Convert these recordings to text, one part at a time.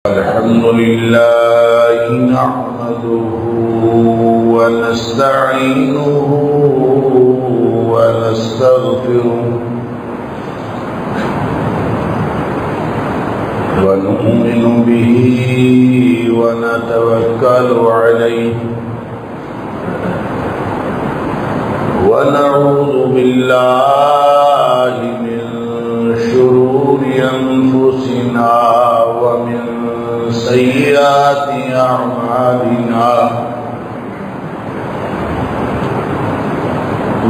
الحمد لله نحمده ونستعينه ونستغفره ونؤمن به ونتوكل عليه ونعوذ بالله من شرور أنفسنا ومن سيئات أعمالنا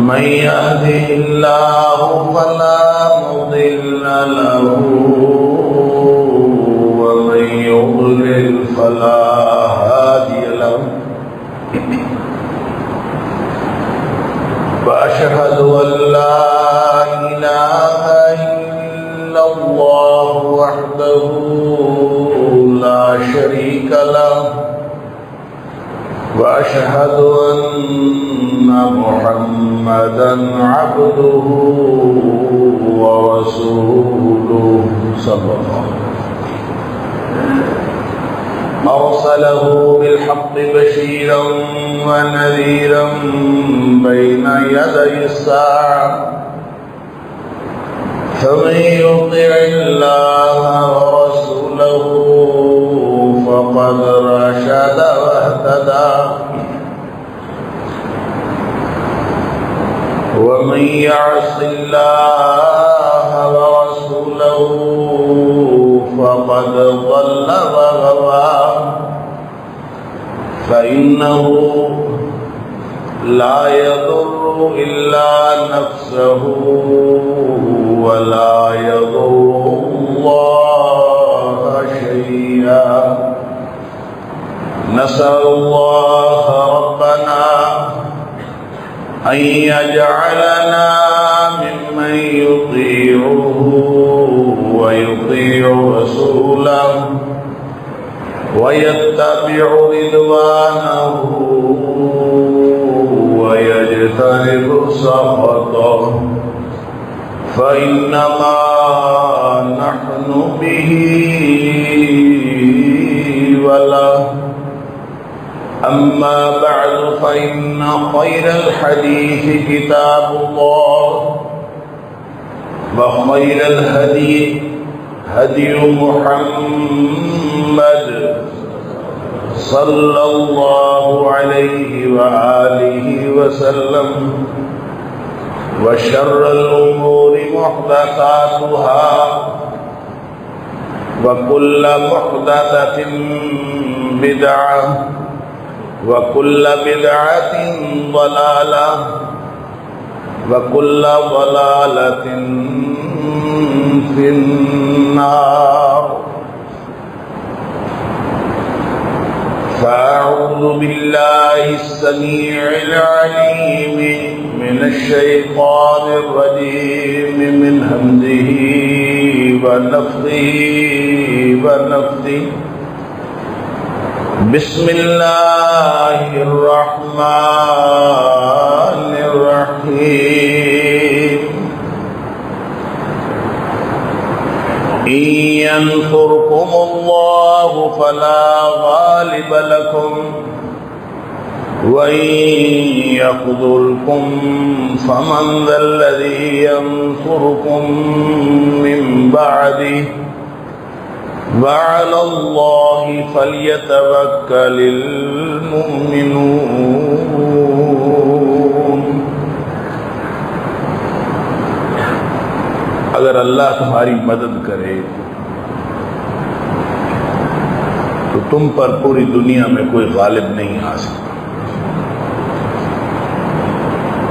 من يهده الله فلا مضل له ومن يضلل فلا هادي له وأشهد أن لا إله إلا الله وحده لا شريك له وأشهد أن محمدا عبده ورسوله صلى الله عليه وسلم أرسله بالحق بشيرا ونذيرا بين يدي الساعة فمن يطع الله ورسوله فقد رشد واهتدى ومن يعص الله ورسوله فقد ضل وغوى فإنه لا يضر إلا نفسه ولا يضر الله شيئا نسأل الله ربنا أن يجعلنا ممن يطيعه ويطيع رسوله ويتبع رضوانه ويجتنب سخطه فإنما نحن به وله أما بعد فإن خير الحديث كتاب الله وخير الهدي هدي محمد صلى الله عليه وآله وسلم وشر الأمور محدثاتها وكل محدثة بدعة وكل بدعة ضلالة وكل ضلالة في النار فأعوذ بالله السميع العليم من الشيطان الرجيم من همزه ونفخه ونفثه بسم الله الرحمن الرحيم إن ينصركم الله فلا غالب لكم وإن يخذلكم فمن ذا الذي ينصركم من بعده وعلى الله فليتوكل المؤمنون اگر اللہ تمہاری مدد کرے تو تم پر پوری دنیا میں کوئی غالب نہیں آ سکتا،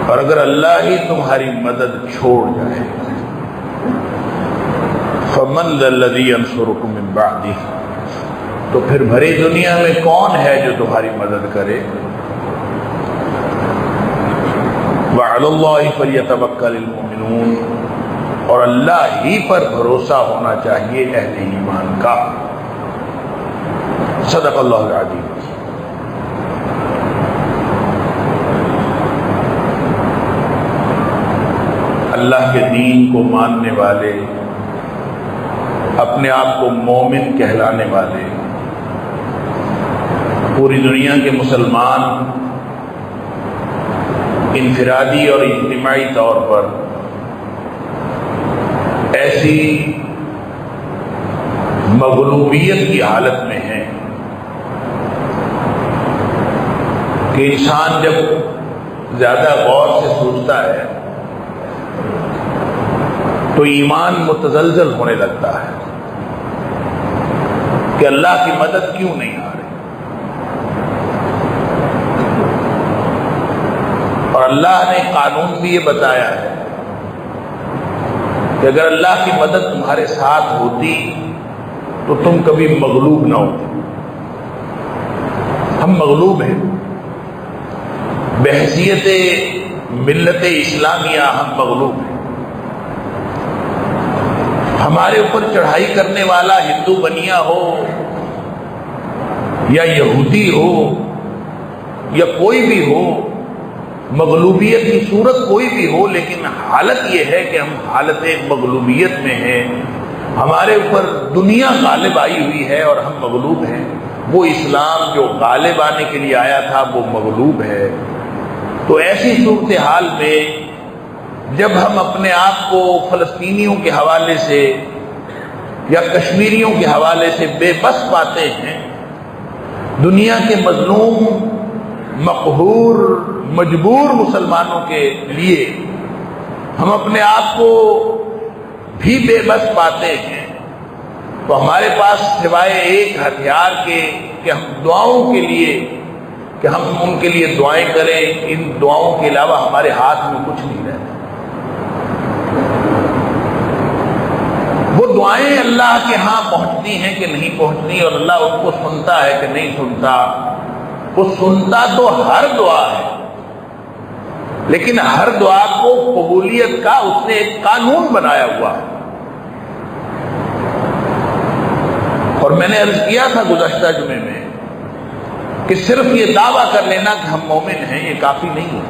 اور اگر اللہ ہی تمہاری مدد چھوڑ جائے فَمَنْ ذَا الَّذِي يَنْصُرُكُمْ مِنْ بَعْدِهِ، تو پھر بھری دنیا میں کون ہے جو تمہاری مدد کرے؟ وَعَلَى اللَّهِ فَلْيَتَوَكَّلِ الْمُؤْمِنُونَ، اور اللہ ہی پر بھروسہ ہونا چاہیے اہل ایمان کا۔ صدق اللہ العظیم۔ اللہ کے دین کو ماننے والے اپنے آپ کو مومن کہلانے والے پوری دنیا کے مسلمان انفرادی اور اجتماعی طور پر ایسی مغلوبیت کی حالت میں ہیں کہ انسان جب زیادہ غور سے سوچتا ہے تو ایمان متزلزل ہونے لگتا ہے کہ اللہ کی مدد کیوں نہیں آ رہی، اور اللہ نے قانون بھی یہ بتایا ہے کہ اگر اللہ کی مدد تمہارے ساتھ ہوتی تو تم کبھی مغلوب نہ ہوتے۔ ہم مغلوب ہیں بحیثیت ملت اسلامیہ، ہم مغلوب ہیں۔ ہمارے اوپر چڑھائی کرنے والا ہندو بنیا ہو یا یہودی ہو یا کوئی بھی ہو، مغلوبیت کی صورت کوئی بھی ہو، لیکن حالت یہ ہے کہ ہم حالت مغلوبیت میں ہیں۔ ہمارے اوپر دنیا غالب آئی ہوئی ہے اور ہم مغلوب ہیں۔ وہ اسلام جو غالب آنے کے لیے آیا تھا وہ مغلوب ہے۔ تو ایسی صورتحال میں جب ہم اپنے آپ کو فلسطینیوں کے حوالے سے یا کشمیریوں کے حوالے سے بے بس پاتے ہیں، دنیا کے مظلوم، مقہور، مجبور مسلمانوں کے لیے ہم اپنے آپ کو بھی بے بس پاتے ہیں، تو ہمارے پاس سوائے ایک ہتھیار کے کہ ہم دعاؤں کے لیے کہ ہم ان کے لیے دعائیں کریں، ان دعاؤں کے علاوہ ہمارے ہاتھ میں کچھ نہیں رہتا۔ وہ دعائیں اللہ کے ہاں پہنچتی ہیں کہ نہیں پہنچتی، اور اللہ ان کو سنتا ہے کہ نہیں سنتا۔ وہ سنتا تو ہر دعا ہے، لیکن ہر دعا کو قبولیت کا اس نے ایک قانون بنایا ہوا ہے۔ اور میں نے عرض کیا تھا گزشتہ جمعے میں کہ صرف یہ دعویٰ کر لینا کہ ہم مومن ہیں یہ کافی نہیں ہے،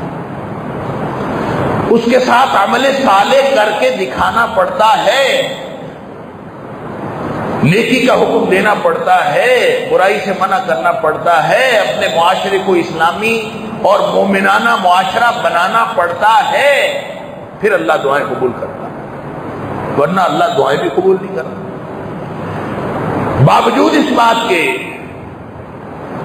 اس کے ساتھ عمل صالح کر کے دکھانا پڑتا ہے، نیکی کا حکم دینا پڑتا ہے، برائی سے منع کرنا پڑتا ہے، اپنے معاشرے کو اسلامی اور مومنانہ معاشرہ بنانا پڑتا ہے، پھر اللہ دعائیں قبول کرتا ہے، ورنہ اللہ دعائیں بھی قبول نہیں کرتا۔ باوجود اس بات کے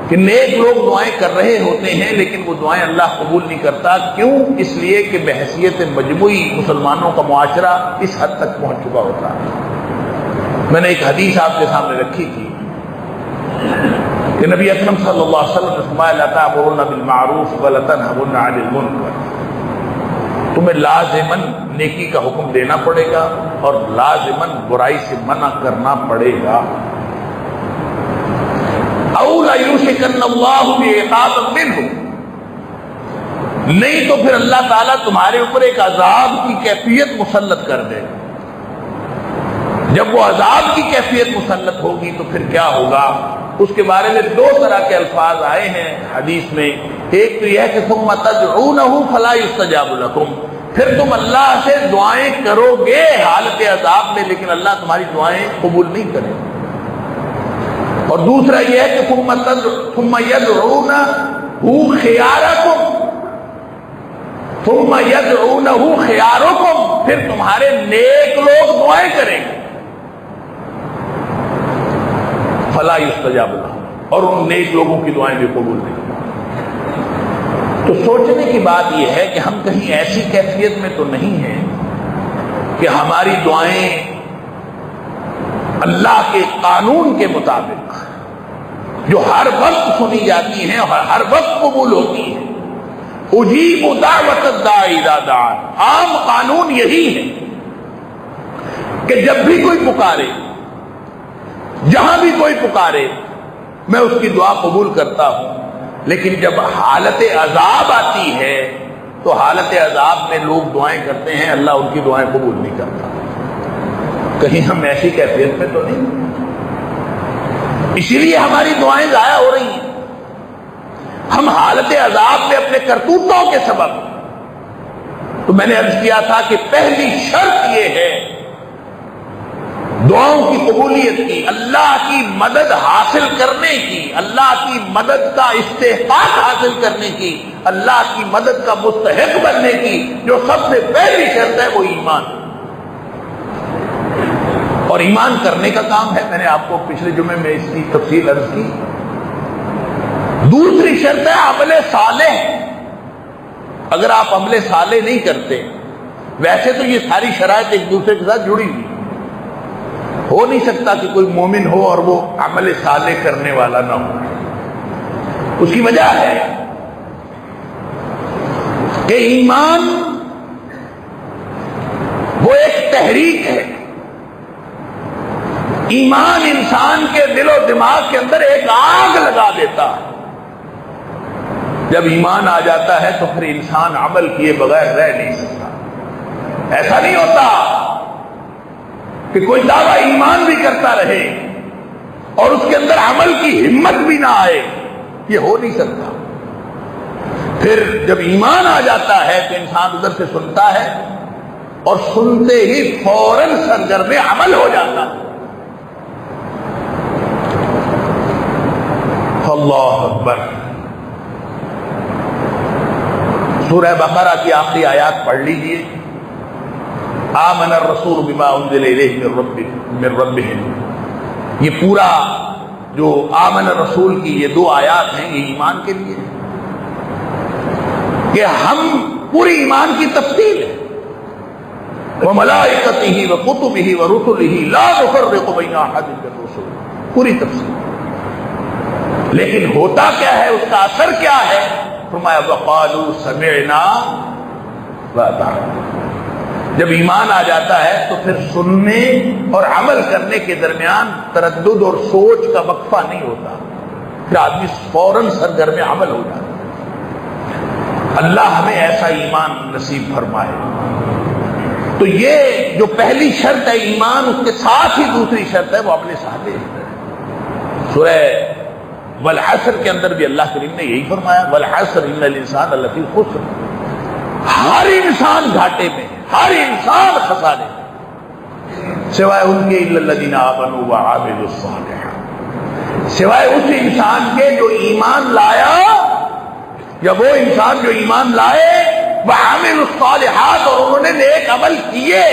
کہ نیک لوگ دعائیں کر رہے ہوتے ہیں، لیکن وہ دعائیں اللہ قبول نہیں کرتا۔ کیوں؟ اس لیے کہ بحیثیت مجموعی مسلمانوں کا معاشرہ اس حد تک پہنچ چکا ہوتا ہے۔ میں نے ایک حدیث آپ کے سامنے رکھی تھی کہ نبی اکرم صلی اللہ علیہ وسلم نے فرمایا لا تأمرون بالمعروف ولا تنهون عن المنکر، تمہیں لازماً نیکی کا حکم دینا پڑے گا اور لازماً برائی سے منع کرنا پڑے گا۔ او لا یوشکن اللہ بعقاب منہ، نہیں تو پھر اللہ تعالیٰ تمہارے اوپر ایک عذاب کی کیفیت مسلط کر دے۔ جب وہ عذاب کی کیفیت مسلط ہوگی تو پھر کیا ہوگا؟ اس کے بارے میں دو طرح کے الفاظ آئے ہیں حدیث میں۔ ایک تو یہ ہے کہ ثم تدعونہ فلا یستجاب لکم، پھر تم اللہ سے دعائیں کرو گے حالت عذاب میں، لیکن اللہ تمہاری دعائیں قبول نہیں کرے۔ اور دوسرا یہ ہے کہ ثم یدعونہ خیارکم، ثم یدعونہ خیارکم، پھر تمہارے نیک لوگ دعائیں کریں گے فلا یستجاب لہم، اور ان نیک لوگوں کی دعائیں بھی قبول نہیں۔ تو سوچنے کی بات یہ ہے کہ ہم کہیں ایسی کیفیت میں تو نہیں ہیں کہ ہماری دعائیں اللہ کے قانون کے مطابق جو ہر وقت سنی جاتی ہیں اور ہر وقت قبول ہوتی ہیں۔ اجیب دعوت الداعی اذا دعان، عام قانون یہی ہے کہ جب بھی کوئی پکارے، جہاں بھی کوئی پکارے، میں اس کی دعا قبول کرتا ہوں، لیکن جب حالت عذاب آتی ہے تو حالت عذاب میں لوگ دعائیں کرتے ہیں، اللہ ان کی دعائیں قبول نہیں کرتا۔ کہیں ہم ایسی کیفیت میں تو نہیں، اسی لیے ہماری دعائیں ضائع ہو رہی ہیں۔ ہم حالت عذاب میں اپنے کرتوتوں کے سبب، تو میں نے عرض کیا تھا کہ پہلی شرط یہ ہے دعاؤں کی قبولیت کی، اللہ کی مدد حاصل کرنے کی، اللہ کی مدد کا استحقاق حاصل کرنے کی، اللہ کی مدد کا مستحق بننے کی جو سب سے پہلی شرط ہے وہ ایمان۔ اور ایمان کرنے کا کام ہے، میں نے آپ کو پچھلے جمعے میں اس کی تفصیل عرض کی۔ دوسری شرط ہے عمل صالح۔ اگر آپ عمل صالح نہیں کرتے، ویسے تو یہ ساری شرائط ایک دوسرے کے ساتھ جڑی ہوئی، ہو نہیں سکتا کہ کوئی مومن ہو اور وہ عمل صالح کرنے والا نہ ہو۔ اس کی وجہ ہے کہ ایمان وہ ایک تحریک ہے، ایمان انسان کے دل و دماغ کے اندر ایک آگ لگا دیتا ہے۔ جب ایمان آ جاتا ہے تو پھر انسان عمل کیے بغیر رہ نہیں سکتا۔ ایسا نہیں ہوتا کہ کوئی دعویٰ ایمان بھی کرتا رہے اور اس کے اندر عمل کی ہمت بھی نہ آئے، یہ ہو نہیں سکتا۔ پھر جب ایمان آ جاتا ہے تو انسان ادھر سے سنتا ہے اور سنتے ہی فوراً سرگرم عمل ہو جاتا ہے۔ اللہ اکبر۔ سورہ بقرہ کی آخری آیات پڑھ لیجئے۔ آمن الرسول بما انزل الیہ من ربہ، یہ پورا جو آمن الرسول کی یہ 2 آیات ہیں، یہ ایمان کے لیے کہ ہم پوری ایمان کی تفصیل ہے۔ وملائکتہ وکتبہ ورسلہ لا نفرق بین احد من الرسل، پوری تفصیل۔ لیکن ہوتا کیا ہے، اس کا اثر کیا ہے؟ فرمایا وقالوا سمعنا واطعنا۔ جب ایمان آ جاتا ہے تو پھر سننے اور عمل کرنے کے درمیان تردد اور سوچ کا وقفہ نہیں ہوتا، پھر آدمی فوراً سرگرم عمل ہو جاتا ہے۔ اللہ ہمیں ایسا ایمان نصیب فرمائے۔ تو یہ جو پہلی شرط ہے ایمان، اس کے ساتھ ہی دوسری شرط ہے وہ عمل صالح۔ سورہ والعصر کے اندر بھی اللہ کریم نے یہی فرمایا، والعصر ان الانسان لفی خسر، ہر انسان گھاٹے میں، ہر انسان خسارے میں، سوائے ان کے الا الذین آمنوا وعملوا الصالحات، سوائے اس انسان کے جو ایمان لایا، یا وہ انسان جو ایمان لائے وعملوا الصالحات، اور انہوں نے نیک عمل کیے۔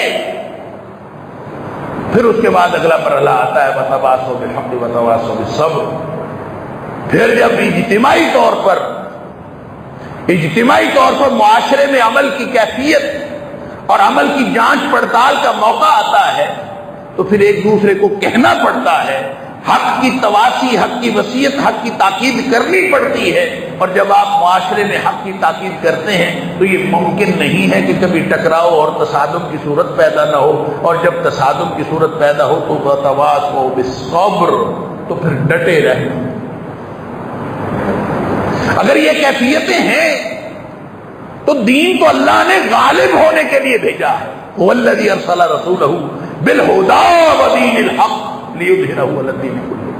پھر اس کے بعد اگلا مرحلہ آتا ہے وتواصوا بالحق وتواصوا بالصبر۔ پھر جب اجتماعی طور پر معاشرے میں عمل کی کیفیت اور عمل کی جانچ پڑتال کا موقع آتا ہے تو پھر ایک دوسرے کو کہنا پڑتا ہے، حق کی تواصی، حق کی وصیت، حق کی تاکید کرنی پڑتی ہے۔ اور جب آپ معاشرے میں حق کی تاکید کرتے ہیں تو یہ ممکن نہیں ہے کہ کبھی ٹکراؤ اور تصادم کی صورت پیدا نہ ہو، اور جب تصادم کی صورت پیدا ہو تو وتواصوا بالصبر، تو پھر ڈٹے رہیں۔ اگر یہ کیفیتیں ہیں تو دین تو اللہ نے غالب ہونے کے لیے بھیجا ہے۔ هو الذی ارسل رسولہ بالہدی ودین الحق لیظہرہ علی الدین کلہ،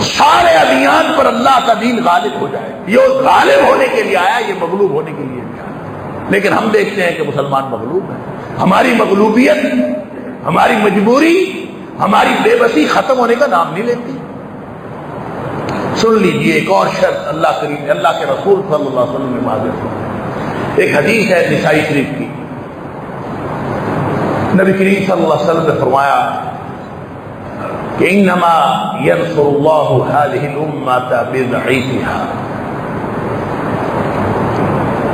سارے ادیان پر اللہ کا دین غالب ہو جائے۔ یہ غالب ہونے کے لیے آیا، یہ مغلوب ہونے کے لیے نہیں آیا۔ لیکن ہم دیکھتے ہیں کہ مسلمان مغلوب ہیں۔ ہماری مغلوبیت، ہماری مجبوری، ہماری بے بسی ختم ہونے کا نام نہیں لیتی۔ سن لیجئے ایک اور شرط اللہ کریم، اللہ کے رسول صلی اللہ علیہ وسلم نے واضح فرمائی۔ ایک حدیث ہے نسائی شریف کی، نبی کریم صلی اللہ علیہ وسلم نے فرمایا کہ انما ينصر الله هذه الامه بضعيفها۔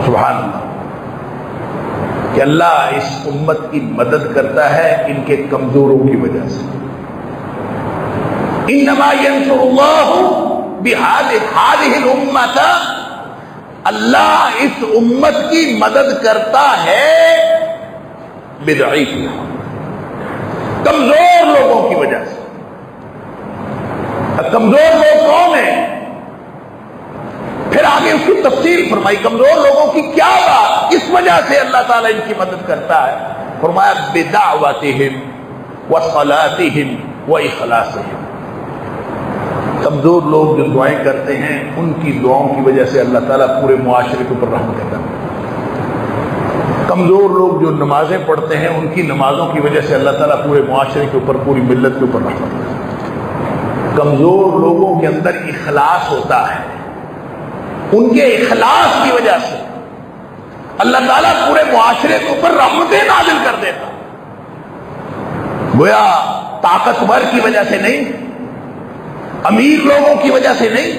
سبحان اللہ، کہ اللہ اس امت کی مدد کرتا ہے ان کے کمزوروں کی وجہ سے۔ انما ينصر الله بهذه الامه، اللہ اس امت کی مدد کرتا ہے بضعیفها، کمزور لوگوں کی وجہ سے۔ کمزور لوگ کون ہیں؟ پھر آگے اس کی تفصیل فرمائی، کمزور لوگوں کی کیا بات، کس وجہ سے اللہ تعالیٰ ان کی مدد کرتا ہے؟ فرمایا بدعوتہم وصلاتہم واخلاصہم، کمزور لوگ جو دعائیں کرتے ہیں ان کی دعاؤں کی وجہ سے اللہ تعالیٰ پورے معاشرے کے اوپر رحم کرتا ہے۔ کمزور لوگ جو نمازیں پڑھتے ہیں ان کی نمازوں کی وجہ سے اللہ تعالیٰ پورے معاشرے کے اوپر، پوری ملت کے اوپر رحمت کرتا ہے۔ کمزور لوگوں کے اندر اخلاص ہوتا ہے، ان کے اخلاص کی وجہ سے اللہ تعالیٰ پورے معاشرے کے اوپر رحمتیں نازل کر دیتا۔ گویا طاقتور کی وجہ سے نہیں، امیر لوگوں کی وجہ سے نہیں،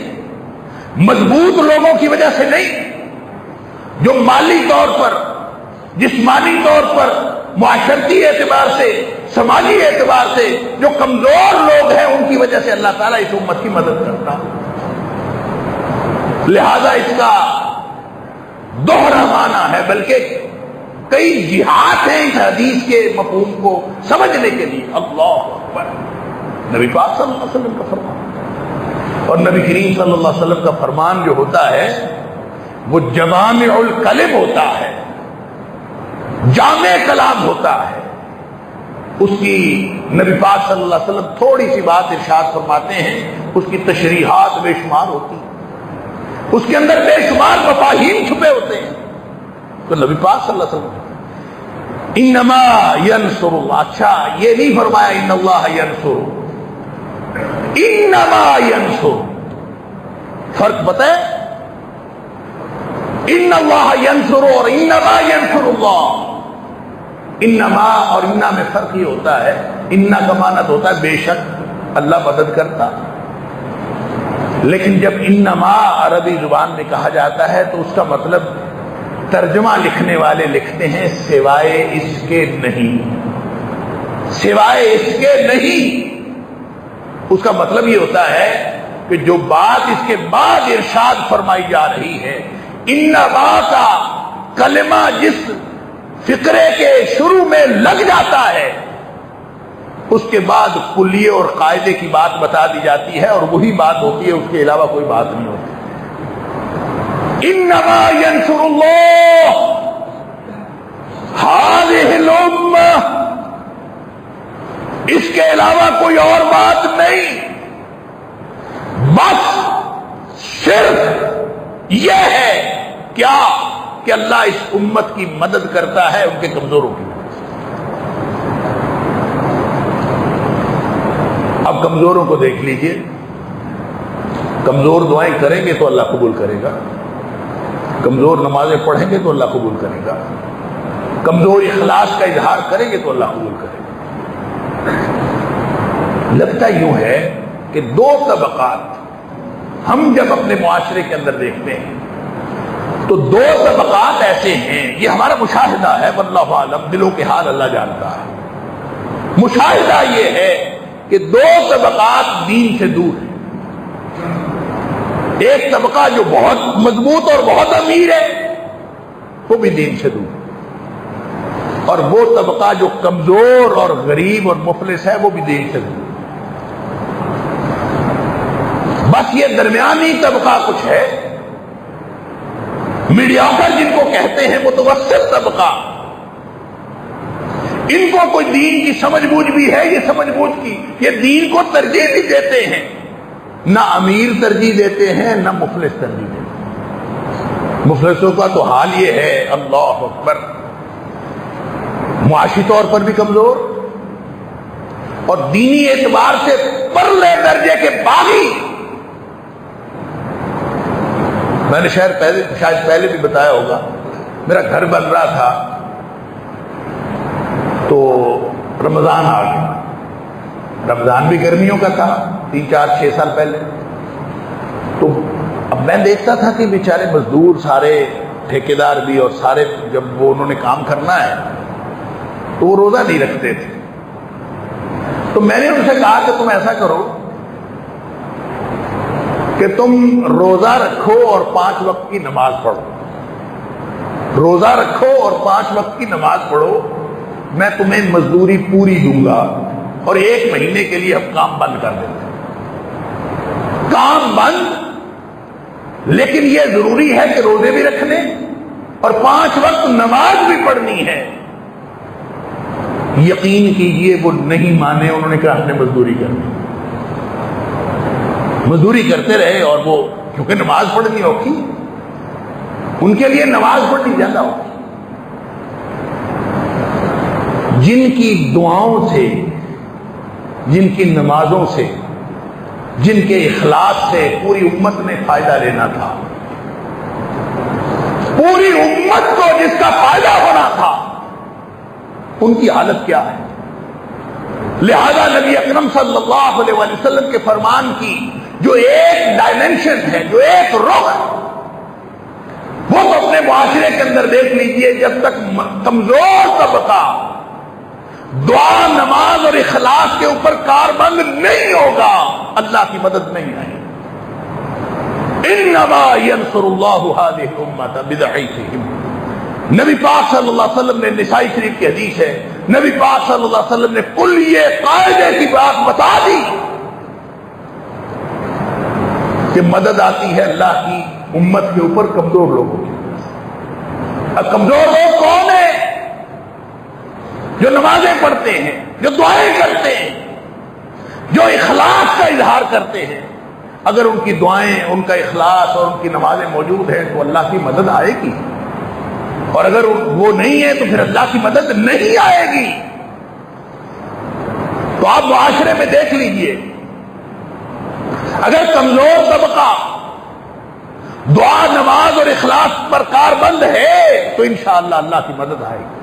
مضبوط لوگوں کی وجہ سے نہیں، جو مالی طور پر، جسمانی طور پر، معاشرتی اعتبار سے، سماجی اعتبار سے جو کمزور لوگ ہیں ان کی وجہ سے اللہ تعالیٰ اس امت کی مدد کرتا۔ لہذا اس کا دوہرا معنی ہے، بلکہ کئی جہات ہیں اس حدیث کے مفہوم کو سمجھنے کے لیے۔ اللہ اکبر، نبی پاک صلی اللہ علیہ وسلم کا فرمان، اور نبی کریم صلی اللہ علیہ وسلم کا فرمان جو ہوتا ہے وہ جوامع الکلم ہوتا ہے، جامع کلام ہوتا ہے۔ اس کی نبی پاک صلی اللہ علیہ وسلم تھوڑی سی بات ارشاد فرماتے ہیں، اس کی تشریحات بے شمار ہوتی ہیں، اس کے اندر بے شمار مفاہیم چھپے ہوتے ہیں۔ تو نبی پاک صلی اللہ علیہ وسلم انما ینصر اللہ، اچھا یہ نہیں فرمایا ان اللہ ینصر، انما ینصر، فرق بتائے؟ ان اللہ ینصر اور انما ینصر اللہ، انما اور انا میں فرق یہ ہوتا ہے، انا کا معنی ہوتا ہے بے شک اللہ مدد کرتا، لیکن جب انما عربی زبان میں کہا جاتا ہے تو اس کا مطلب ترجمہ لکھنے والے لکھتے ہیں سوائے اس کے نہیں، سوائے اس کے نہیں۔ اس کا مطلب یہ ہوتا ہے کہ جو بات اس کے بعد ارشاد فرمائی جا رہی ہے، انما کا کلمہ جس فقرے کے شروع میں لگ جاتا ہے اس کے بعد کلیے اور قاعدے کی بات بتا دی جاتی ہے، اور وہی بات ہوتی ہے، اس کے علاوہ کوئی بات نہیں ہوتی۔ انما ینصر اللہ ہذہ الامہ، اس کے علاوہ کوئی اور بات نہیں، بس صرف یہ ہے کیا کہ اللہ اس امت کی مدد کرتا ہے ان کے کمزوروں کی۔ اب کمزوروں کو دیکھ لیجئے، کمزور دعائیں کریں گے تو اللہ قبول کرے گا، کمزور نمازیں پڑھیں گے تو اللہ قبول کرے گا، کمزور اخلاص کا اظہار کریں گے تو اللہ قبول کرے گا۔ لگتا یوں ہے کہ دو طبقات ہم جب اپنے معاشرے کے اندر دیکھتے ہیں تو دو طبقات ایسے ہیں، یہ ہمارا مشاہدہ ہے، واللہ عالم، دلوں کے حال اللہ جانتا ہے۔ مشاہدہ یہ ہے کہ دو طبقات دین سے دور ہیں، ایک طبقہ جو بہت مضبوط اور بہت امیر ہے وہ بھی دین سے دور ہے، اور وہ طبقہ جو کمزور اور غریب اور مفلس ہے وہ بھی دین سے دور ہے۔ بس یہ درمیانی طبقہ کچھ ہے، میڈیاکر جن کو کہتے ہیں، متوسط طبقہ، ان کو کوئی دین کی سمجھ بوجھ بھی ہے، یہ سمجھ بوجھ کی یہ دین کو ترجیح بھی دیتے ہیں، نہ امیر ترجیح دیتے ہیں نہ مفلس ترجیح دیتے ہیں۔ مفلسوں کا تو حال یہ ہے، اللہ اکبر، معاشی طور پر بھی کمزور اور دینی اعتبار سے پرلے درجے کے باغی۔ میں نے شاید پہلے بھی بتایا ہوگا، میرا گھر بن رہا تھا تو رمضان آ گیا، رمضان بھی گرمیوں کا تھا، 3 4 6 سال پہلے۔ تو اب میں دیکھتا تھا کہ بیچارے مزدور سارے، ٹھیکیدار بھی، اور سارے جب وہ انہوں نے کام کرنا ہے تو وہ روزہ نہیں رکھتے تھے۔ تو میں نے ان سے کہا کہ تم ایسا کرو کہ تم روزہ رکھو اور 5 وقت کی نماز پڑھو، روزہ رکھو اور 5 وقت کی نماز پڑھو، میں تمہیں مزدوری پوری دوں گا، اور 1 مہینے کے لیے ہم کام بند کر دیں گے، کام بند، لیکن یہ ضروری ہے کہ روزے بھی رکھنے اور 5 وقت نماز بھی پڑھنی ہے۔ یقین کیجئے وہ نہیں مانے، انہوں نے کہا ہم نے مزدوری کرنی، مزدوری کرتے رہے، اور وہ کیونکہ نماز پڑھنی ہوگی، ان کے لیے نماز پڑھنی زیادہ ہوگی۔ جن کی دعاؤں سے، جن کی نمازوں سے، جن کے اخلاص سے پوری امت نے فائدہ لینا تھا، پوری امت کو جس کا فائدہ ہونا تھا، ان کی حالت کیا ہے؟ لہذا نبی اکرم صلی اللہ علیہ وسلم کے فرمان کی جو ایک ڈائمینشن ہے، جو ایک رخ، وہ تو اپنے معاشرے کے اندر دیکھ لیجئے، جب تک کمزور طبقہ دعا، نماز اور اخلاص کے اوپر کاربند نہیں ہوگا، اللہ کی مدد نہیں آئے۔ انما ینصر اللہ ہذہ الامۃ بضعیفہم، نبی پاک صلی اللہ علیہ وسلم نے، نسائی شریف کی حدیث ہے، نبی پاک صلی اللہ علیہ وسلم نے کلیہ قاعدے کی بات بتا دی کہ مدد آتی ہے اللہ کی امت کے اوپر کمزور لوگوں کی۔ اب کمزور لوگ کون ہیں؟ جو نمازیں پڑھتے ہیں، جو دعائیں کرتے ہیں، جو اخلاص کا اظہار کرتے ہیں۔ اگر ان کی دعائیں، ان کا اخلاص اور ان کی نمازیں موجود ہیں تو اللہ کی مدد آئے گی، اور اگر وہ نہیں ہے تو پھر اللہ کی مدد نہیں آئے گی۔ تو آپ معاشرے میں دیکھ لیجئے، اگر کمزور طبقہ دعا، نماز اور اخلاص پر کاربند ہے تو انشاءاللہ اللہ کی مدد آئے گی۔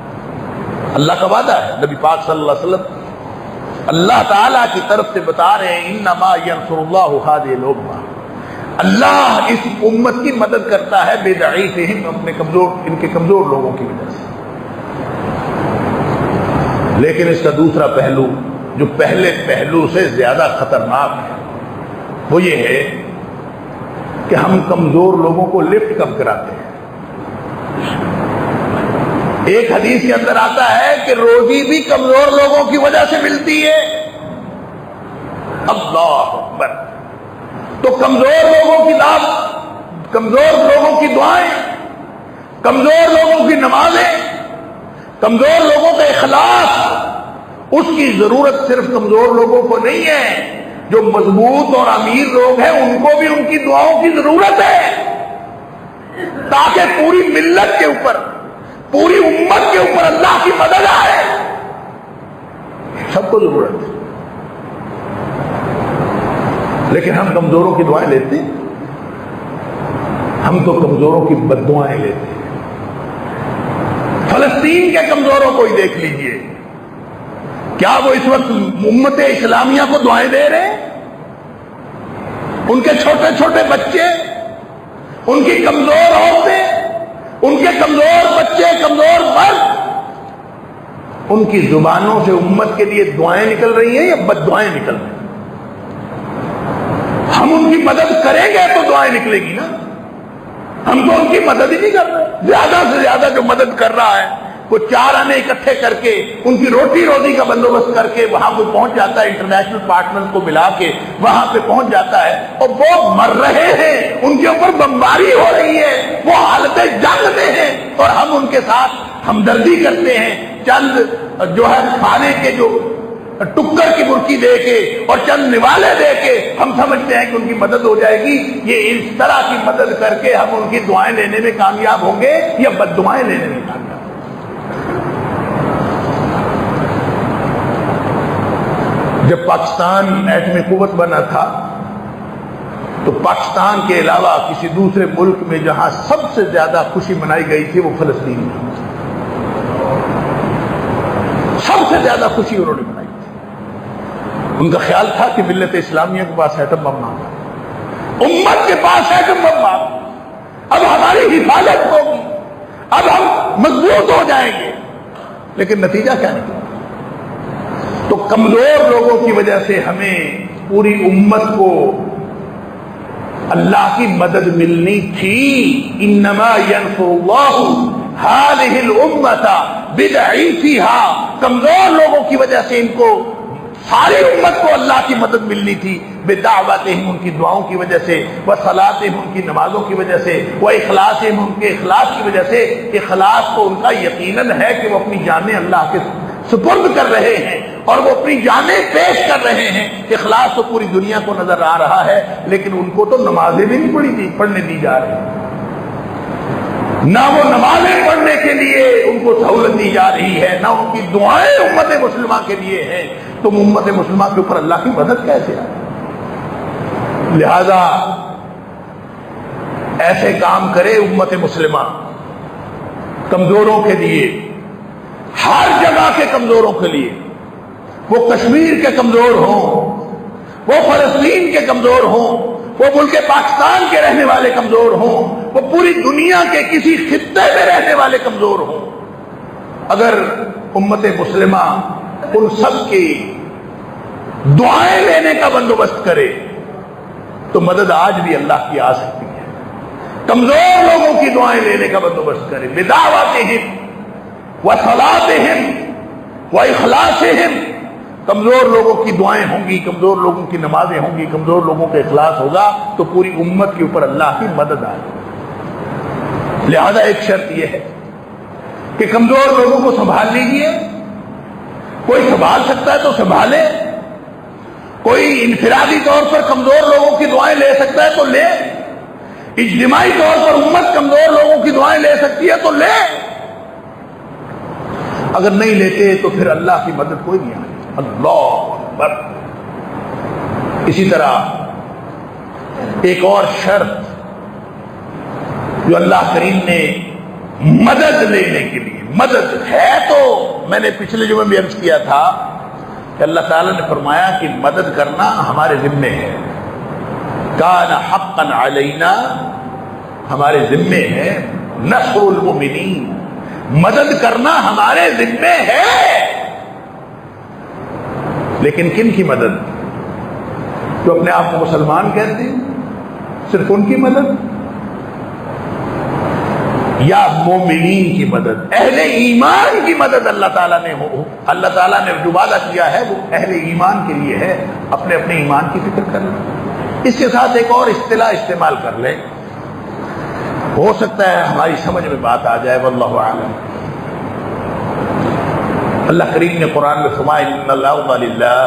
اللہ کا وعدہ ہے، نبی پاک صلی اللہ علیہ وسلم اللہ تعالیٰ کی طرف سے بتا رہے ہیں، انما ینصر اللہ ہذہ الامۃ، اللہ اس امت کی مدد کرتا ہے بضعیفہم، اپنے کمزور، ان کے کمزور لوگوں کی وجہ سے۔ لیکن اس کا دوسرا پہلو جو پہلے پہلو سے زیادہ خطرناک ہے وہ یہ ہے کہ ہم کمزور لوگوں کو لفٹ کب کراتے ہیں۔ ایک حدیث کے اندر آتا ہے کہ روزی بھی کمزور لوگوں کی وجہ سے ملتی ہے۔ اللہ اکبر! تو کمزور لوگوں کی دعوت، کمزور لوگوں کی دعائیں، کمزور لوگوں کی نمازیں، کمزور لوگوں کا اخلاص، اس کی ضرورت صرف کمزور لوگوں کو نہیں ہے، جو مضبوط اور امیر لوگ ہیں ان کو بھی ان کی دعاؤں کی ضرورت ہے، تاکہ پوری ملت کے اوپر، پوری امت کے اوپر اللہ کی مدد آئے۔ سب کو ضرورت ہے، لیکن ہم کمزوروں کی دعائیں لیتے ہیں، ہم تو کمزوروں کی بد دعائیں لیتے ہیں۔ فلسطین کے کمزوروں کو ہی دیکھ لیجئے، کیا وہ اس وقت امت اسلامیہ کو دعائیں دے رہے ہیں؟ ان کے چھوٹے چھوٹے بچے، ان کی کمزور عورتیں، ان کے کمزور بچے، کمزور مرد، ان کی زبانوں سے امت کے لیے دعائیں نکل رہی ہیں یا بد دعائیں نکل رہی ہیں؟ ہم ان کی مدد کریں گے تو دعائیں نکلے گی نا، ہم تو ان کی مدد ہی نہیں کر رہے۔ زیادہ سے زیادہ جو مدد کر رہا ہے وہ 4 آنے اکٹھے کر کے ان کی روٹی روزی کا بندوبست کر کے وہاں کوئی پہنچ جاتا ہے، انٹرنیشنل پارٹنر کو ملا کے وہاں پہ پہنچ جاتا ہے، اور وہ مر رہے ہیں، ان کے اوپر بمباری ہو رہی ہے، وہ حالت جنگ میں ہیں، اور ہم ان کے ساتھ ہمدردی کرتے ہیں، چند جو ہے کھانے کے جو ٹکر کی برکی دے کے اور چند نوالے دے کے ہم سمجھتے ہیں کہ ان کی مدد ہو جائے گی۔ یہ اس طرح کی مدد کر کے ہم ان کی دعائیں لینے میں کامیاب ہوں گے یا بد دعائیں لینے میں کامیاب؟ جب پاکستان ایٹمی قوت بنا تھا تو پاکستان کے علاوہ کسی دوسرے ملک میں جہاں سب سے زیادہ خوشی منائی گئی تھی وہ فلسطین میں، سب سے زیادہ خوشی انہوں نے منائی تھی۔ ان کا خیال تھا کہ ملت اسلامیہ کے پاس ایٹم بم آ گیا، امت کے پاس ایٹم بم آ گیا، اب ہماری حفاظت ہوگی، اب ہم مضبوط ہو جائیں گے، لیکن نتیجہ کیا نکلا؟ تو کمزور لوگوں کی وجہ سے ہمیں پوری امت کو اللہ کی مدد ملنی تھی۔ انما ینصر اللہ ہذہ الامۃ بضعیفہا، کمزور لوگوں کی وجہ سے ان کو، ساری امت کو اللہ کی مدد ملنی تھی، بدعواتہم، ان کی دعاؤں کی وجہ سے، وصلاتہم، ان کی نمازوں کی وجہ سے، واخلاصہم، ان کے اخلاص کی وجہ سے۔ اخلاص تو ان کا یقیناً ہے کہ وہ اپنی جانیں اللہ کے سپرد کر رہے ہیں اور وہ اپنی جانیں پیش کر رہے ہیں، اخلاص تو پوری دنیا کو نظر آ رہا ہے، لیکن ان کو تو نمازیں بھی نہیں پڑھنے دی جا رہی، نہ وہ نمازیں پڑھنے کے لیے ان کو سہولت دی جا رہی ہے، نہ ان کی دعائیں امت مسلمہ کے لیے ہیں، تم امت مسلمہ کے اوپر اللہ کی مدد کیسے آئے؟ لہذا ایسے کام کرے امت مسلمہ کمزوروں کے لیے، ہر جگہ کے کمزوروں کے لیے، وہ کشمیر کے کمزور ہوں، وہ فلسطین کے کمزور ہوں، وہ ملک پاکستان کے رہنے والے کمزور ہوں، وہ پوری دنیا کے کسی خطے میں رہنے والے کمزور ہوں، اگر امت مسلمہ ان سب کی دعائیں لینے کا بندوبست کرے تو مدد آج بھی اللہ کی آ سکتی ہے۔ کمزور لوگوں کی دعائیں لینے کا بندوبست کرے، بدعواتہم وصلاتہم واخلاصہم، کمزور لوگوں کی دعائیں ہوں گی، کمزور لوگوں کی نمازیں ہوں گی، کمزور لوگوں کا اخلاص ہوگا تو پوری امت کے اوپر اللہ کی مدد آئے گی۔ لہذا ایک شرط یہ ہے کہ کمزور لوگوں کو سنبھال لیجئے، کوئی سنبھال سکتا ہے تو سنبھالے، کوئی انفرادی طور پر کمزور لوگوں کی دعائیں لے سکتا ہے تو لے، اجتماعی طور پر امت کمزور لوگوں کی دعائیں لے سکتی ہے تو لے، اگر نہیں لیتے تو پھر اللہ کی مدد کوئی نہیں آئے۔ اللہ اکبر۔ اسی طرح ایک اور شرط جو اللہ کریم نے مدد لینے کے لیے، مدد ہے تو میں نے پچھلے جمعے میں عرض کیا تھا کہ اللہ تعالیٰ نے فرمایا کہ مدد کرنا ہمارے ذمے ہے، کان حقا علینا، ہمارے ذمے ہے، نصر المؤمنین، مدد کرنا ہمارے ذمے ہے۔ لیکن کن کی مدد؟ جو اپنے آپ کو مسلمان کہتے ہیں، صرف ان کی مدد، یا مومنین کی مدد، اہل ایمان کی مدد اللہ تعالیٰ نے اللہ تعالیٰ نے جو وعدہ کیا ہے وہ اہل ایمان کے لیے ہے۔ اپنے اپنے ایمان کی فکر کر لیں۔ اس کے ساتھ ایک اور اصطلاح استعمال کر لیں، ہو سکتا ہے ہماری سمجھ میں بات آ جائے، واللہ اعلم۔ اللہ کریم نے قرآن میں فرمایا ان الارض للہ،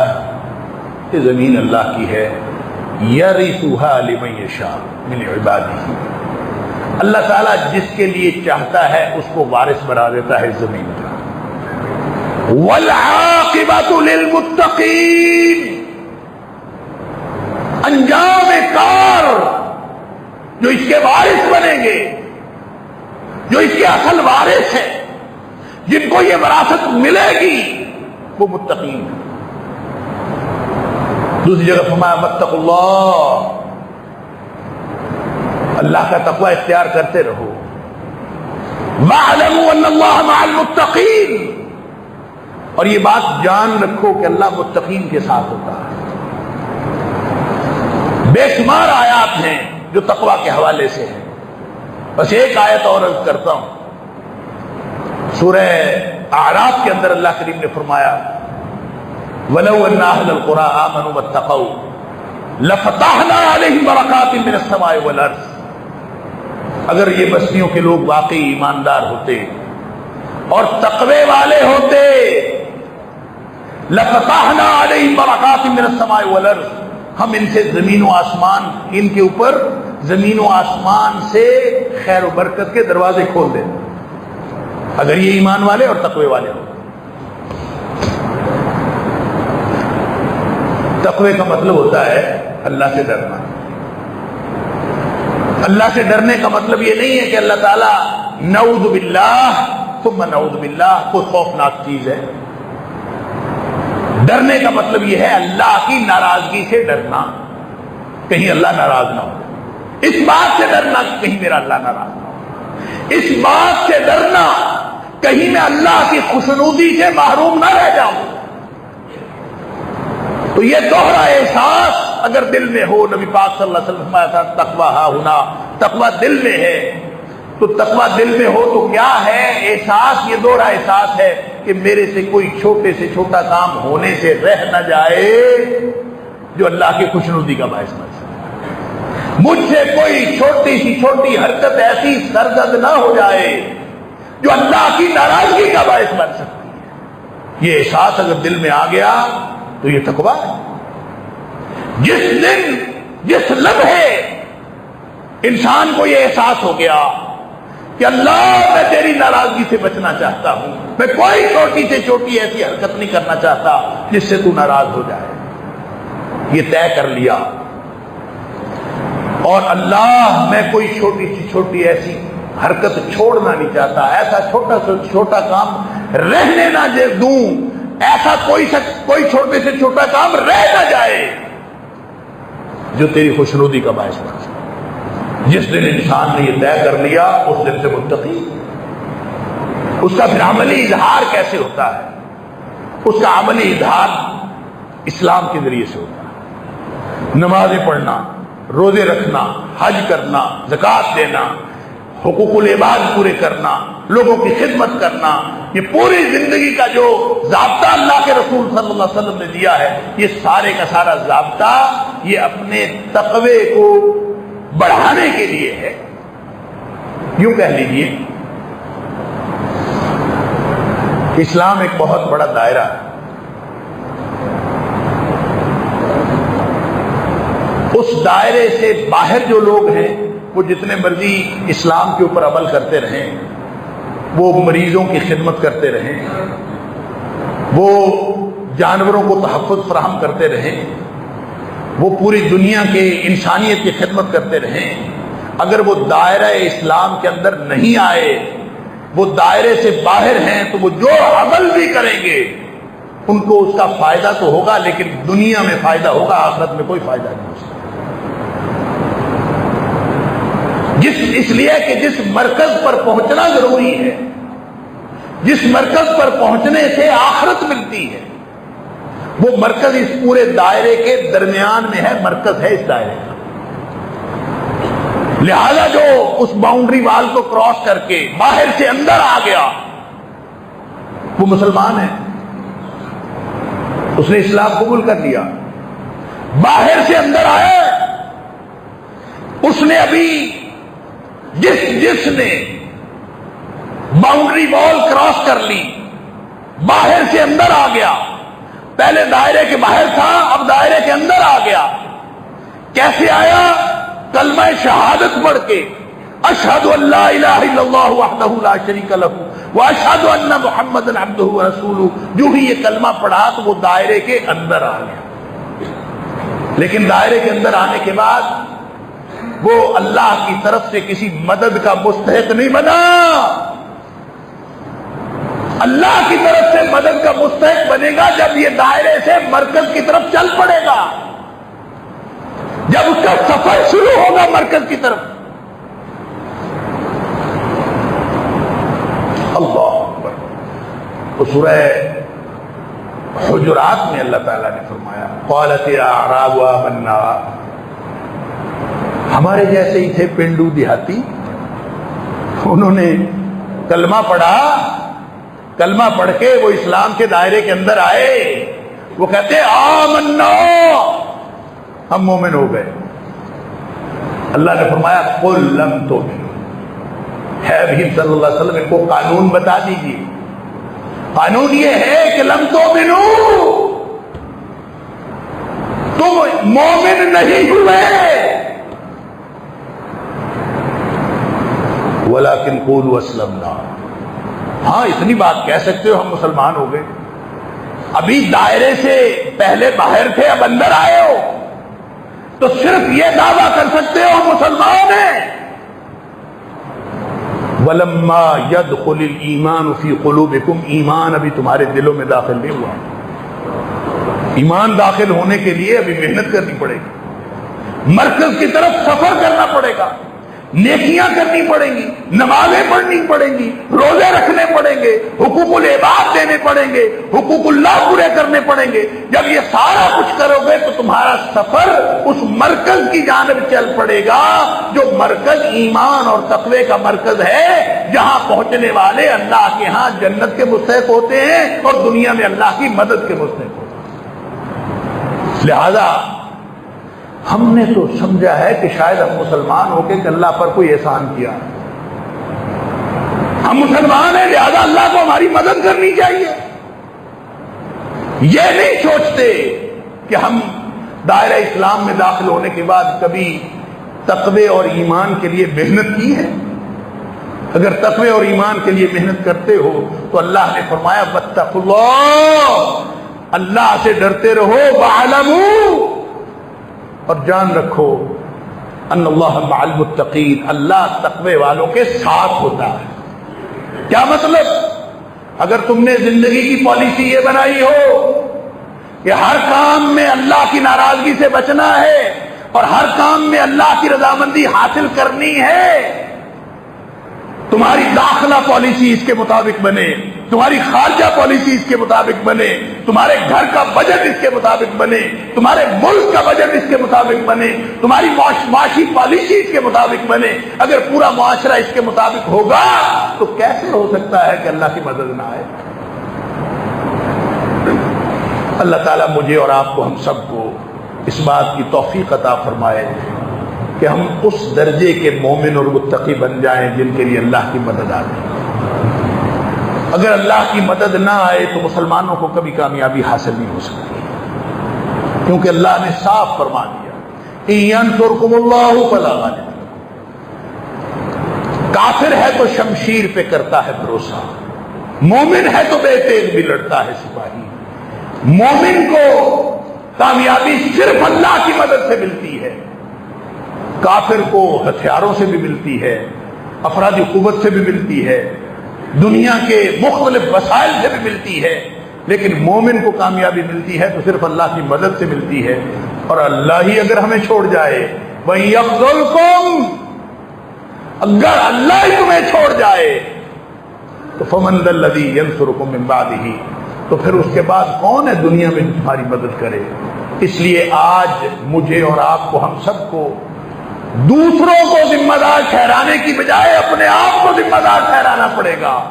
یہ زمین اللہ کی ہے، یرثها لمن یشاء من عبادہ، اللہ تعالیٰ جس کے لیے چاہتا ہے اس کو وارث بنا دیتا ہے زمین کا۔ والعاقبۃ للمتقین، انجام کار جو اس کے وارث بنیں گے، جو اس کے اصل وارث ہیں، جن کو یہ وراثت ملے گی، وہ متقین۔ دوسری جگہ فرمایا واتقوا اللہ، اللہ کا تقوی اختیار کرتے رہو۔ واعلموا ان اللہ مع المتقین، اور یہ بات جان رکھو کہ اللہ متقین کے ساتھ ہوتا ہے۔ بے شمار آیات ہیں جو تقوی کے حوالے سے ہیں، بس ایک آیت اور عرض کرتا ہوں۔ سورہ اعراف کے اندر اللہ کریم نے فرمایا وَلَوْ أَنَّ أَهْلَ الْقُرَىٰ آمَنُوا وَاتَّقَوْا لَفَتَحْنَا عَلَيْهِمْ بَرَكَاتٍ مِّنَ السَّمَاءِ وَالْأَرْضِ، اگر یہ بستیوں کے لوگ واقعی ایماندار ہوتے اور تقوی والے ہوتے، لَفَتَحْنَا عَلَيْهِمْ بَرَكَاتٍ مِّنَ السَّمَاءِ وَالْأَرْضِ، ہم ان سے زمین و آسمان، ان کے اوپر زمین و آسمان سے خیر و برکت کے دروازے کھول دیں، اگر یہ ایمان والے اور تقوی والے ہو۔ تقوی کا مطلب ہوتا ہے اللہ سے ڈرنا۔ اللہ سے ڈرنے کا مطلب یہ نہیں ہے کہ اللہ تعالیٰ نعوذ باللہ ثم نعوذ باللہ کوئی خوفناک چیز ہے۔ ڈرنے کا مطلب یہ ہے اللہ کی ناراضگی سے ڈرنا، کہیں اللہ ناراض نہ ہو، اس بات سے ڈرنا کہ کہیں میرا اللہ ناراض نہ ہو، اس بات سے ڈرنا کہیں میں اللہ کی خوشنودی سے محروم نہ رہ جاؤں۔ تو یہ دوہرا احساس اگر دل میں ہو، نبی پاک صلی اللہ علیہ وسلم فرمایا تھا تقویٰ ہا ہونا، تقویٰ دل میں ہے، تو تقویٰ دل میں ہو تو کیا ہے احساس؟ یہ دوہرا احساس ہے کہ میرے سے کوئی چھوٹے سے چھوٹا کام ہونے سے رہ نہ جائے جو اللہ کی خوشنودی کا باعث بن سکے، مجھ سے کوئی چھوٹی سی چھوٹی حرکت ایسی سرزد نہ ہو جائے جو اللہ کی ناراضگی کا باعث بن سکتی ہے۔ یہ احساس اگر دل میں آ گیا تو یہ تقویٰ ہے۔ جس دن، جس لمحے انسان کو یہ احساس ہو گیا کہ اللہ میں تیری ناراضگی سے بچنا چاہتا ہوں، میں کوئی چھوٹی سے چھوٹی ایسی حرکت نہیں کرنا چاہتا جس سے تو ناراض ہو جائے. یہ طے کر لیا. اور اللہ میں کوئی چھوٹی سی چھوٹی ایسی حرکت چھوڑنا نہیں چاہتا، ایسا چھوٹا سے چھوٹا کام رہنے نہ دوں، ایسا کوئی چھوٹے سے چھوٹا کام رہ نہ جائے جو تیری خوشنودی کا باعث بن سکے. جس دن انسان نے یہ طے کر لیا اس دن سے متقی. اس کا پھر عملی اظہار کیسے ہوتا ہے؟ اس کا عملی اظہار اسلام کے ذریعے سے ہوتا ہے. نمازیں پڑھنا، روزے رکھنا، حج کرنا، زکوٰۃ دینا، حقوق العباد پورے کرنا، لوگوں کی خدمت کرنا، یہ پوری زندگی کا جو ضابطہ اللہ کے رسول صلی اللہ علیہ وسلم نے دیا ہے، یہ سارے کا سارا ضابطہ یہ اپنے تقوی کو بڑھانے کے لیے ہے. یوں کہہ لیجیے کہ اسلام ایک بہت بڑا دائرہ ہے. اس دائرے سے باہر جو لوگ ہیں وہ جتنے مرضی اسلام کے اوپر عمل کرتے رہیں، وہ مریضوں کی خدمت کرتے رہیں، وہ جانوروں کو تحفظ فراہم کرتے رہیں، وہ پوری دنیا کے انسانیت کی خدمت کرتے رہیں، اگر وہ دائرہ اسلام کے اندر نہیں آئے، وہ دائرے سے باہر ہیں، تو وہ جو عمل بھی کریں گے ان کو اس کا فائدہ تو ہوگا، لیکن دنیا میں فائدہ ہوگا، آخرت میں کوئی فائدہ نہیں ہو سکتا. اس لیے کہ جس مرکز پر پہنچنا ضروری ہے، جس مرکز پر پہنچنے سے آخرت ملتی ہے، وہ مرکز اس پورے دائرے کے درمیان میں ہے، مرکز ہے اس دائرے کا. لہذا جو اس باؤنڈری وال کو کراس کر کے باہر سے اندر آ گیا وہ مسلمان ہے، اس نے اسلام قبول کر لیا. باہر سے اندر آئے، اس نے ابھی جس نے باؤنڈری وال کراس کر لی، باہر سے اندر آ گیا، پہلے دائرے کے باہر تھا، اب دائرے کے اندر آ گیا. کیسے آیا؟ کلمہ شہادت پڑھ کے، اشہد ان لا الہ الا اللہ وحدہ لا شریک لہ واشہد ان محمدا عبدہ ورسولہ. جو ہی یہ کلمہ پڑھا تو وہ دائرے کے اندر آ گیا. لیکن دائرے کے اندر آنے کے بعد وہ اللہ کی طرف سے کسی مدد کا مستحق نہیں بنا. اللہ کی طرف سے مدد کا مستحق بنے گا جب یہ دائرے سے مرکز کی طرف چل پڑے گا، جب اس کا سفر شروع ہوگا مرکز کی طرف. اللہ اکبر. تو سورہ حجرات میں اللہ تعالیٰ نے فرمایا قالت الاعراب آمنا، ہمارے جیسے ہی تھے پنڈو دیہاتی، انہوں نے کلمہ پڑھا، کلمہ پڑھ کے وہ اسلام کے دائرے کے اندر آئے. وہ کہتے آمنا، ہم مومن ہو گئے. اللہ نے فرمایا قل لم تؤمنوا، ہے حبیب صلی اللہ علیہ وسلم ان کو قانون بتا دیجیے. قانون یہ ہے کہ لم تؤمنوا، تم مومن نہیں ہوئے، ولیکن قولوا اسلمنا. ہاں اتنی بات کہہ سکتے ہو ہم مسلمان ہو گئے. ابھی دائرے سے پہلے باہر تھے، اب اندر آئے ہو، تو صرف یہ دعویٰ کر سکتے ہو ہم مسلمان ہیں. ولما يدخل الایمان فی قلوبکم، ایمان ابھی تمہارے دلوں میں داخل نہیں ہوا. ایمان داخل ہونے کے لیے ابھی محنت کرنی پڑے گی، مرکز کی طرف سفر کرنا پڑے گا، نیکیاں کرنی پڑیں گی، نمازیں پڑھنی پڑیں گی، روزے رکھنے پڑیں گے، حقوق العباد دینے پڑیں گے، حقوق اللہ پورے کرنے پڑیں گے. جب یہ سارا کچھ کرو گے تو تمہارا سفر اس مرکز کی جانب چل پڑے گا، جو مرکز ایمان اور تقوی کا مرکز ہے، جہاں پہنچنے والے اللہ کے ہاں جنت کے مستحق ہوتے ہیں اور دنیا میں اللہ کی مدد کے مستحق ہوتے ہیں. لہذا ہم نے تو سمجھا ہے کہ شاید ہم مسلمان ہو کے کہ اللہ پر کوئی احسان کیا، ہم مسلمان ہیں لہذا اللہ کو ہماری مدد کرنی چاہیے. یہ نہیں سوچتے کہ ہم دائرہ اسلام میں داخل ہونے کے بعد کبھی تقوی اور ایمان کے لیے محنت کی ہے. اگر تقوی اور ایمان کے لیے محنت کرتے ہو تو اللہ نے فرمایا واتقوا اللہ، اللہ سے ڈرتے رہو، وَاعْلَمُوا، اور جان رکھو ان اللہ مع المتقین، اللہ تقوی والوں کے ساتھ ہوتا ہے۔ کیا مطلب؟ اگر تم نے زندگی کی پالیسی یہ بنائی ہو کہ ہر کام میں اللہ کی ناراضگی سے بچنا ہے اور ہر کام میں اللہ کی رضامندی حاصل کرنی ہے، تمہاری داخلہ پالیسی اس کے مطابق بنے، تمہاری خارجہ پالیسی اس کے مطابق بنے، تمہارے گھر کا بجٹ اس کے مطابق بنے، تمہارے ملک کا بجٹ اس کے مطابق بنے، تمہاری معاشی پالیسی اس کے مطابق بنے، اگر پورا معاشرہ اس کے مطابق ہوگا تو کیسے ہو سکتا ہے کہ اللہ کی مدد نہ آئے؟ اللہ تعالیٰ مجھے اور آپ کو، ہم سب کو اس بات کی توفیق عطا فرمائے کہ ہم اس درجے کے مومن اور متقی بن جائیں جن کے لیے اللہ کی مدد آ جائے۔ اگر اللہ کی مدد نہ آئے تو مسلمانوں کو کبھی کامیابی حاصل نہیں ہو سکتی، کیونکہ اللہ نے صاف فرما دیا إِن يَنْصُرْكُمُ اللَّهُ فَلَا غَالِبَ لَكُمْ۔ کافر ہے تو شمشیر پہ کرتا ہے بھروسہ، مومن ہے تو بے تیغ بھی لڑتا ہے سپاہی۔ مومن کو کامیابی صرف اللہ کی مدد سے ملتی ہے، کافر کو ہتھیاروں سے بھی ملتی ہے، افرادی قوت سے بھی ملتی ہے، دنیا کے مختلف وسائل سے بھی ملتی ہے، لیکن مومن کو کامیابی ملتی ہے تو صرف اللہ کی مدد سے ملتی ہے۔ اور اللہ ہی اگر ہمیں چھوڑ جائے، وَإِن يَخْذُلْكُمْ، اگر اللہ ہی تمہیں چھوڑ جائے تو فَمَنْ ذَا الَّذِي يَنْصُرُكُمْ مِنْ بَعْدِهِ، تو پھر اس کے بعد کون ہے دنیا میں تمہاری مدد کرے؟ اس لیے آج مجھے اور آپ کو، ہم سب کو دوسروں کو ذمہ دار ٹھہرانے کی بجائے اپنے آپ کو ذمہ دار ٹھہرانا پڑے گا۔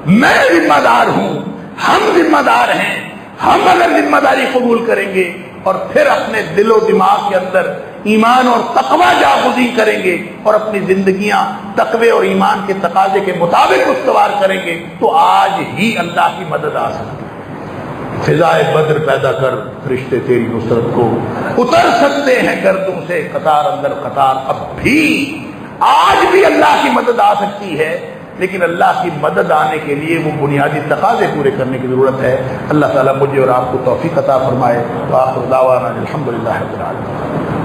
میں ذمہ دار ہوں، ہم ذمہ دار ہیں۔ ہم اگر ذمہ داری قبول کریں گے اور پھر اپنے دل و دماغ کے اندر ایمان اور تقوی جاگزی کریں گے اور اپنی زندگیاں تقوی اور ایمان کے تقاضے کے مطابق استوار کریں گے تو آج ہی اللہ کی مدد آ سکتی ہے۔ فضائے بدر پیدا کر فرشتے تیری نصرت کو، اتر سکتے ہیں گردوں سے قطار اندر قطار، اب بھی آج بھی اللہ کی مدد آ سکتی ہے، لیکن اللہ کی مدد آنے کے لیے وہ بنیادی تقاضے پورے کرنے کی ضرورت ہے۔ اللہ تعالیٰ مجھے اور آپ کو توفیق عطا فرمائے۔ وآخر دعوانا الحمدللہ رب العالمین۔